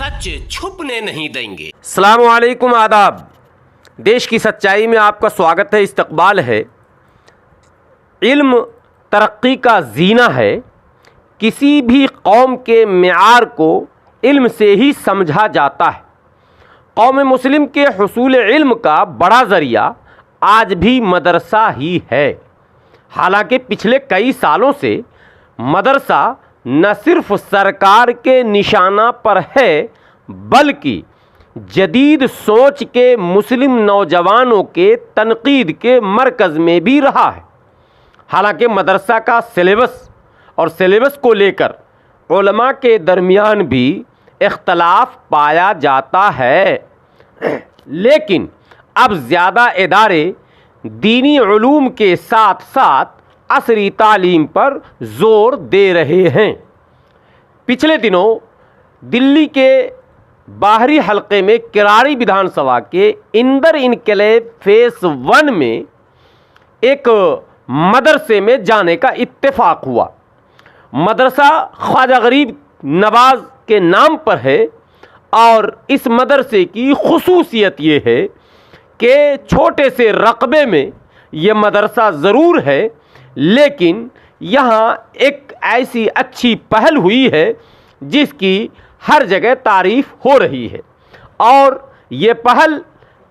सच छुपने नहीं देंगे। अस्सलाम वालेकुम, आदाब। देश की सच्चाई में आपका स्वागत है, इस्तकबाल है। इल्म तरक्की का जीना है। किसी भी कौम के मेआर को इल्म से ही समझा जाता है। कौम मुस्लिम के हुसूल इल्म का बड़ा ज़रिया आज भी मदरसा ही है। हालांकि पिछले कई सालों से मदरसा न सिर्फ सरकार के निशाना पर है, बल्कि जदीद सोच के मुस्लिम नौजवानों के तनकीद के मरकज़ में भी रहा है। हालांकि मदरसा का सिलेबस को लेकर उलमा के दरमियान भी इख्तलाफ पाया जाता है, लेकिन अब ज़्यादा इदारे दीनी उलूम के साथ साथ असरी तालीम पर ज़ोर दे रहे हैं। पिछले दिनों दिल्ली के बाहरी हलके में किरारी विधानसभा के इंदर इनकलेव फेस 1 में एक मदरसे में जाने का इत्तेफाक हुआ। मदरसा ख्वाजा गरीब नवाज़ के नाम पर है और इस मदरसे की खुसूसियत ये है कि छोटे से रकबे में ये मदरसा ज़रूर है, लेकिन यहाँ एक ऐसी अच्छी पहल हुई है जिसकी हर जगह तारीफ़ हो रही है। और ये पहल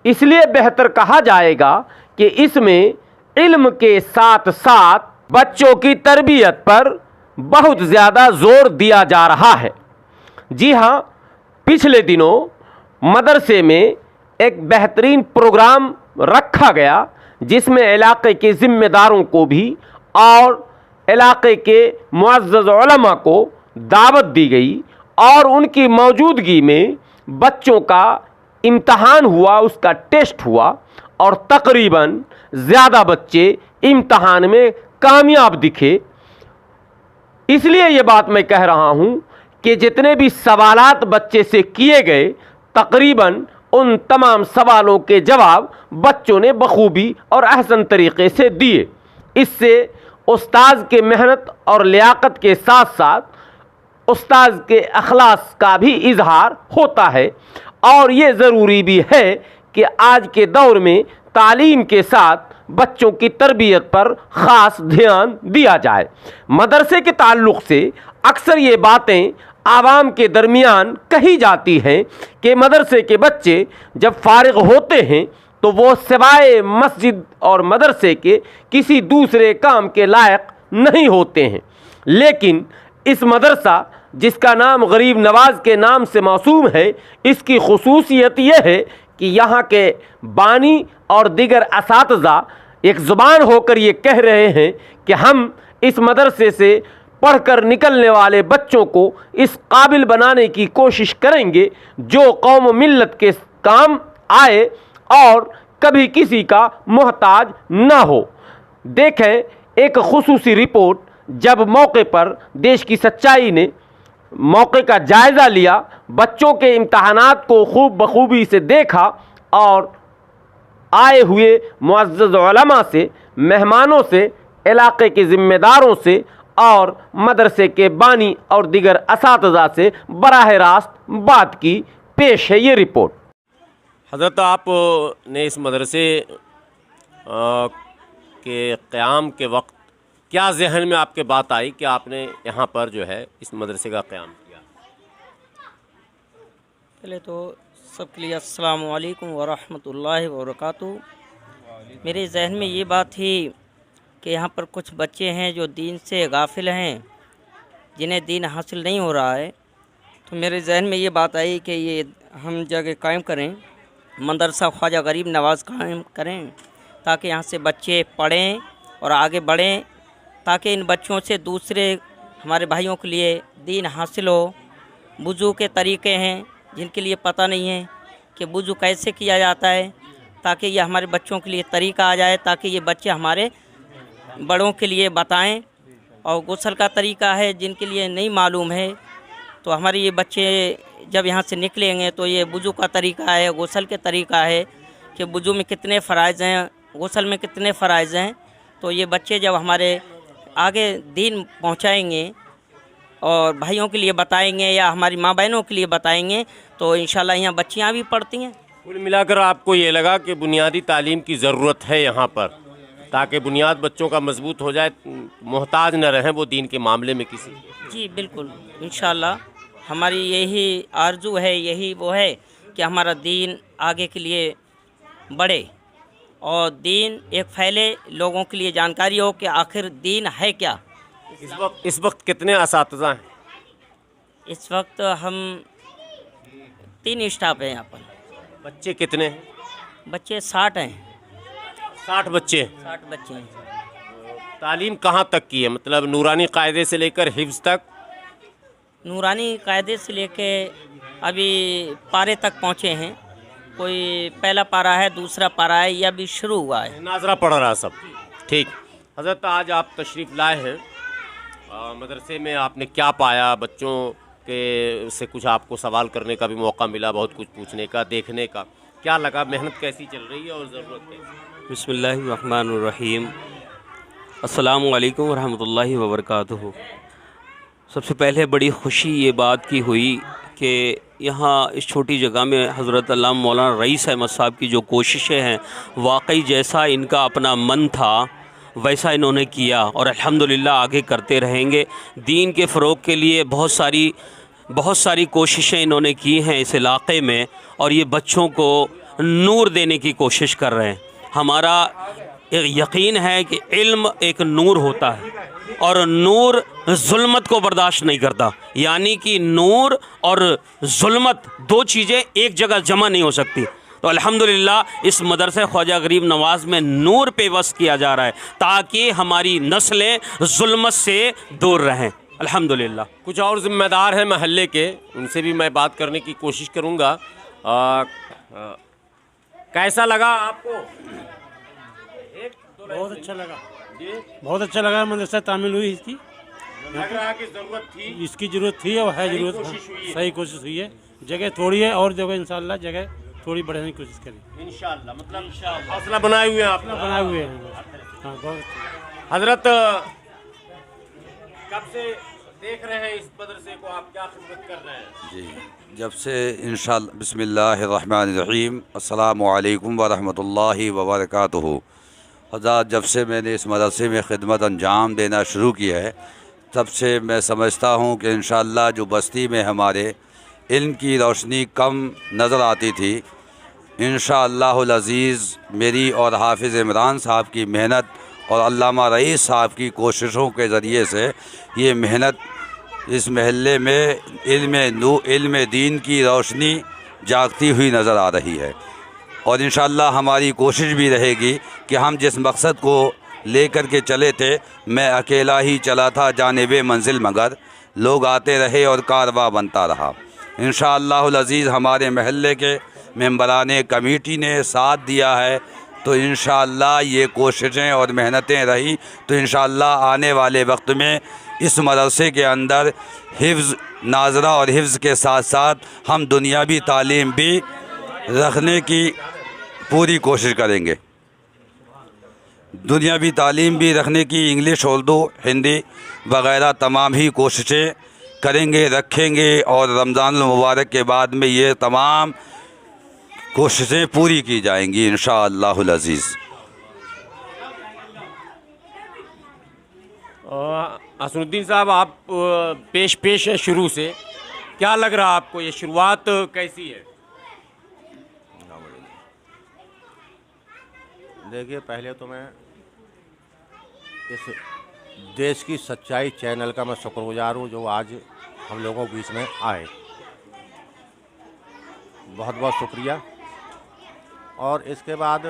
इसलिए बेहतर कहा जाएगा कि इसमें इल्म के साथ साथ बच्चों की तरबियत पर बहुत ज़्यादा ज़ोर दिया जा रहा है। जी हाँ, पिछले दिनों मदरसे में एक बेहतरीन प्रोग्राम रखा गया जिसमें इलाके के ज़िम्मेदारों को भी और इलाके के मुअज़्ज़ज़ उलमा को दावत दी गई और उनकी मौजूदगी में बच्चों का इम्तहान हुआ, उसका टेस्ट हुआ और तकरीबन ज़्यादा बच्चे इम्तहान में कामयाब दिखे। इसलिए ये बात मैं कह रहा हूँ कि जितने भी सवालात बच्चे से किए गए, तकरीबन उन तमाम सवालों के जवाब बच्चों ने बखूबी और अहसन तरीक़े से दिए। इससे उस्ताद के मेहनत और लियाकत के साथ साथ उस्ताद के अखलास का भी इजहार होता है। और ये ज़रूरी भी है कि आज के दौर में तालीम के साथ बच्चों की तरबियत पर ख़ास ध्यान दिया जाए। मदरसे के ताल्लुक़ से अक्सर ये बातें आवाम के दरमियान कही जाती हैं कि मदरसे के बच्चे जब फारिग होते हैं तो वो सिवाय मस्जिद और मदरसे के किसी दूसरे काम के लायक नहीं होते हैं। लेकिन इस मदरसा जिसका नाम गरीब नवाज़ के नाम से मौसूम है, इसकी खुसूसियत यह है कि यहाँ के बानी और दीगर असातिज़ा एक ज़ुबान होकर ये कह रहे हैं कि हम इस मदरसे से पढ़कर निकलने वाले बच्चों को इस काबिल बनाने की कोशिश करेंगे जो कौम मिल्लत के काम आए और कभी किसी का मोहताज ना हो। देखें एक खुसूसी रिपोर्ट, जब मौके पर देश की सच्चाई ने मौके का जायज़ा लिया, बच्चों के इम्तहानात को खूब बखूबी से देखा और आए हुए मुअज़्ज़ज़ उलमा से, मेहमानों से, इलाके के ज़िम्मेदारों से और मदरसे के बानी और दीगर असातिज़ा से बराह रास्त बात की। पेश है ये रिपोर्ट। हज़रत, आपने इस मदरसे के क़याम के वक्त क्या जहन में आपके बात आई कि आपने यहाँ पर जो है इस मदरसे का क़याम किया? पहले तो सबके लिए अस्सलाम वालेकुम व रहमतुल्लाहि व बरकातुहू। मेरे जहन में ये बात थी कि यहाँ पर कुछ बच्चे हैं जो दीन से गाफिल हैं, जिन्हें दीन हासिल नहीं हो रहा है। तो मेरे जहन में ये बात आई कि ये हम जगह कायम करें, मदरसा ख्वाजा गरीब नवाज़ कायम करें, ताकि यहाँ से बच्चे पढ़ें और आगे बढ़ें, ताकि इन बच्चों से दूसरे हमारे भाइयों के लिए दीन हासिल हो। वुज़ू के तरीक़े हैं जिनके लिए पता नहीं है कि वुज़ू कैसे किया जाता है, ताकि ये हमारे बच्चों के लिए तरीक़ा आ जाए, ताकि ये बच्चे हमारे बड़ों के लिए बताएं। और गुस्ल का तरीक़ा है जिनके लिए नहीं मालूम है, तो हमारे ये बच्चे जब यहाँ से निकलेंगे तो ये वुज़ू का तरीक़ा है, गुस्ल के तरीक़ा है कि वुज़ू में कितने फ़राइज़ हैं, गुस्ल में कितने फ़राइज़ हैं। तो ये बच्चे जब हमारे आगे दीन पहुँचाएँगे और भाइयों के लिए बताएंगे या हमारी माँ बहनों के लिए बताएंगे तो इंशाल्लाह यहाँ बच्चियाँ भी पढ़ती हैं। कुल मिलाकर आपको ये लगा कि बुनियादी तालीम की ज़रूरत है यहाँ पर, ताकि बुनियाद बच्चों का मजबूत हो जाए, मोहताज न रहें वो दीन के मामले में किसी। जी बिल्कुल, इंशाल्लाह हमारी यही आरजू है, यही वो है कि हमारा दीन आगे के लिए बढ़े और दीन एक फैले, लोगों के लिए जानकारी हो कि आखिर दीन है क्या। इस वक्त कितने असातिज़ा हैं? इस वक्त हम 3 स्टाफ हैं यहाँ पर। बच्चे कितने हैं? बच्चे 60 हैं। 60 बच्चे हैं। 60 बच्चे हैं। तालीम कहाँ तक की है, मतलब नूरानी कायदे से लेकर हिफ्ज़ तक? नूरानी कायदे से लेके अभी पारे तक पहुँचे हैं। कोई पहला पारा है, दूसरा पारा है, या भी शुरू हुआ है। नाजरा पढ़ रहा सब। ठीक हज़रत, आज आप तशरीफ़ लाए हैं मदरसे में, आपने क्या पाया? बच्चों के से कुछ आपको सवाल करने का भी मौका मिला, बहुत कुछ पूछने का, देखने का, क्या लगा? मेहनत कैसी चल रही है और ज़रूरत कैसी? बिस्मिल्लाहिर्रहमानिर्रहीम। अस्सलामु अलैकुम वरहमतुल्लाहि वबरकातुहू। सबसे पहले बड़ी ख़ुशी ये बात की हुई कि यहाँ इस छोटी जगह में हज़रत अल्लामा मौलाना रईस अहमद साहब की जो कोशिशें हैं, वाकई जैसा इनका अपना मन था वैसा इन्होंने किया और अल्हम्दुलिल्लाह आगे करते रहेंगे। दीन के फ़रोग़ के लिए बहुत सारी कोशिशें इन्होंने की हैं इस इलाक़े में, और ये बच्चों को नूर देने की कोशिश कर रहे हैं। हमारा यकीन है कि इल्म एक नूर होता है और नूर जुल्मत को बर्दाश्त नहीं करता, यानी कि नूर और जुल्मत 2 चीज़ें एक जगह जमा नहीं हो सकती। तो अल्हम्दुलिल्लाह इस मदरसे ख्वाजा गरीब नवाज़ में नूर पेवस्त किया जा रहा है ताकि हमारी नस्लें जुल्मत से दूर रहें। अल्हम्दुलिल्लाह। कुछ और ज़िम्मेदार हैं महल्ले के, उनसे भी मैं बात करने की कोशिश करूँगा। कैसा लगा आपको? बहुत अच्छा लगा, बहुत अच्छा लगा। मदरसा तामील हुई इसकी, लग रहा है कि ज़रूरत थी, इसकी ज़रूरत थी और है ज़रूरत। सही कोशिश हुई है। जगह थोड़ी है और जगह इंशाल्लाह जगह थोड़ी बढ़ाने की कोशिश करें इंशाल्लाह। मतलब हौसला बनाए हुए हैं आप? बनाए हुए हैं। हाँ, बहुत अच्छा। हजरत, कब से देख रहे हैं इस मदरसे को, आप क्या खिदमत कर रहे हैं? जी, जब से इंशाअल्लाह। बिस्मिल्लाहिर्रहमानिर्रहीम। अस्सलामु अलैकुम वरहमतुल्लाहि वबरकातुहू। हज़रत, जब से मैंने इस मदरसे में खिदमत अंजाम देना शुरू किया है, तब से मैं समझता हूँ कि इंशाअल्लाह जो बस्ती में हमारे इल्म की रोशनी कम नज़र आती थी, इंशाअल्लाहुल अज़ीज़ मेरी और हाफिज़ इमरान साहब की मेहनत और अल्लामा रईस साहब की कोशिशों के ज़रिए से ये मेहनत इस महल्ले में इल्म दीन की रोशनी जागती हुई नज़र आ रही है। और इंशाअल्लाह हमारी कोशिश भी रहेगी कि हम जिस मकसद को लेकर के चले थे, मैं अकेला ही चला था जानिबे मंजिल, मगर लोग आते रहे और कारवां बनता रहा। इंशाअल्लाहुल अज़ीज़ हमारे महल्ले के मेंबरान कमेटी ने साथ दिया है, तो इंशाअल्लाह ये कोशिशें और मेहनतें रही तो इंशाअल्लाह आने वाले वक्त में इस मदरसे के अंदर हिफ्ज़ नाज़रा और हिफ्ज़ के साथ साथ हम दुनियावी तालीम भी रखने की पूरी कोशिश करेंगे। दुनियावी तालीम भी रखने की इंग्लिश, उर्दू, हिंदी वगैरह तमाम ही कोशिशें करेंगे, रखेंगे, और रमज़ान मुबारक के बाद में ये तमाम कोशिशें पूरी की जाएंगी इंशाअल्लाहुल अज़ीज़। हसनुद्दीन साहब, आप पेश हैं शुरू से, क्या लग रहा आपको, ये शुरुआत कैसी है? देखिए, पहले तो मैं इस देश की सच्चाई चैनल का मैं शुक्रगुजार हूँ जो आज हम लोगों के बीच में आए। बहुत बहुत शुक्रिया। और इसके बाद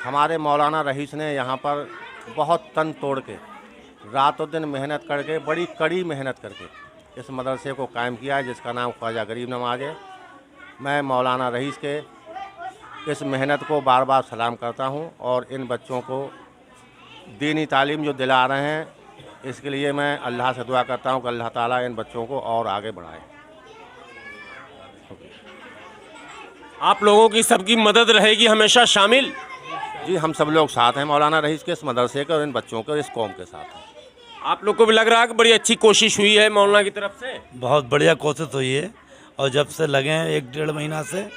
हमारे मौलाना रईस ने यहाँ पर बहुत तन तोड़ के, रातों दिन मेहनत करके, बड़ी कड़ी मेहनत करके इस मदरसे को कायम किया है, जिसका नाम ख्वाजा गरीब नवाज़ है। मैं मौलाना रईस के इस मेहनत को बार बार सलाम करता हूँ और इन बच्चों को दीनी तालीम जो दिला रहे हैं, इसके लिए मैं अल्लाह से दुआ करता हूँ कि अल्लाह ताला इन बच्चों को और आगे बढ़ाए। आप लोगों की सबकी मदद रहेगी हमेशा शामिल? जी, हम सब लोग साथ हैं मौलाना रईस के, इस मदरसे के और इन बच्चों के और इस कौम के साथ हैं। आप लोग को भी लग रहा है कि बड़ी अच्छी कोशिश हुई है मौलाना की तरफ से? बहुत बढ़िया कोशिश हुई है और जब से लगे हैं 1-1.5 महीना से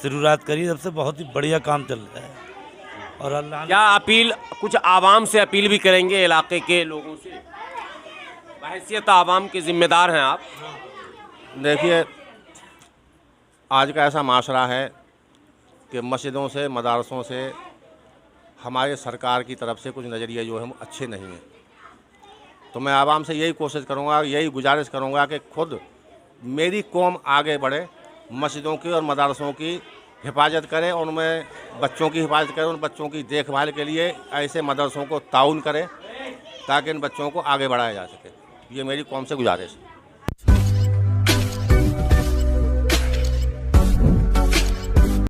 शुरुआत करी तब से बहुत ही बढ़िया काम चल रहा है। और अल्लाह ने क्या अपील, कुछ आवाम से अपील भी करेंगे, इलाके के लोगों से? बहैसियत आवाम के जिम्मेदार हैं आप। देखिए, आज का ऐसा माशरा है कि मस्जिदों से, मदारसों से हमारे सरकार की तरफ से कुछ नज़रिए जो हैं अच्छे नहीं हैं। तो मैं आवाम से यही कोशिश करूंगा, यही गुजारिश करूंगा कि खुद मेरी कौम आगे बढ़े, मस्जिदों की और मदारसों की हिफाजत करे, उनमें बच्चों की हिफाजत करे, उन बच्चों की देखभाल के लिए ऐसे मदरसों को ताउन करे ताकि इन बच्चों को आगे बढ़ाया जा सके। ये मेरी कौम से गुजारिश है।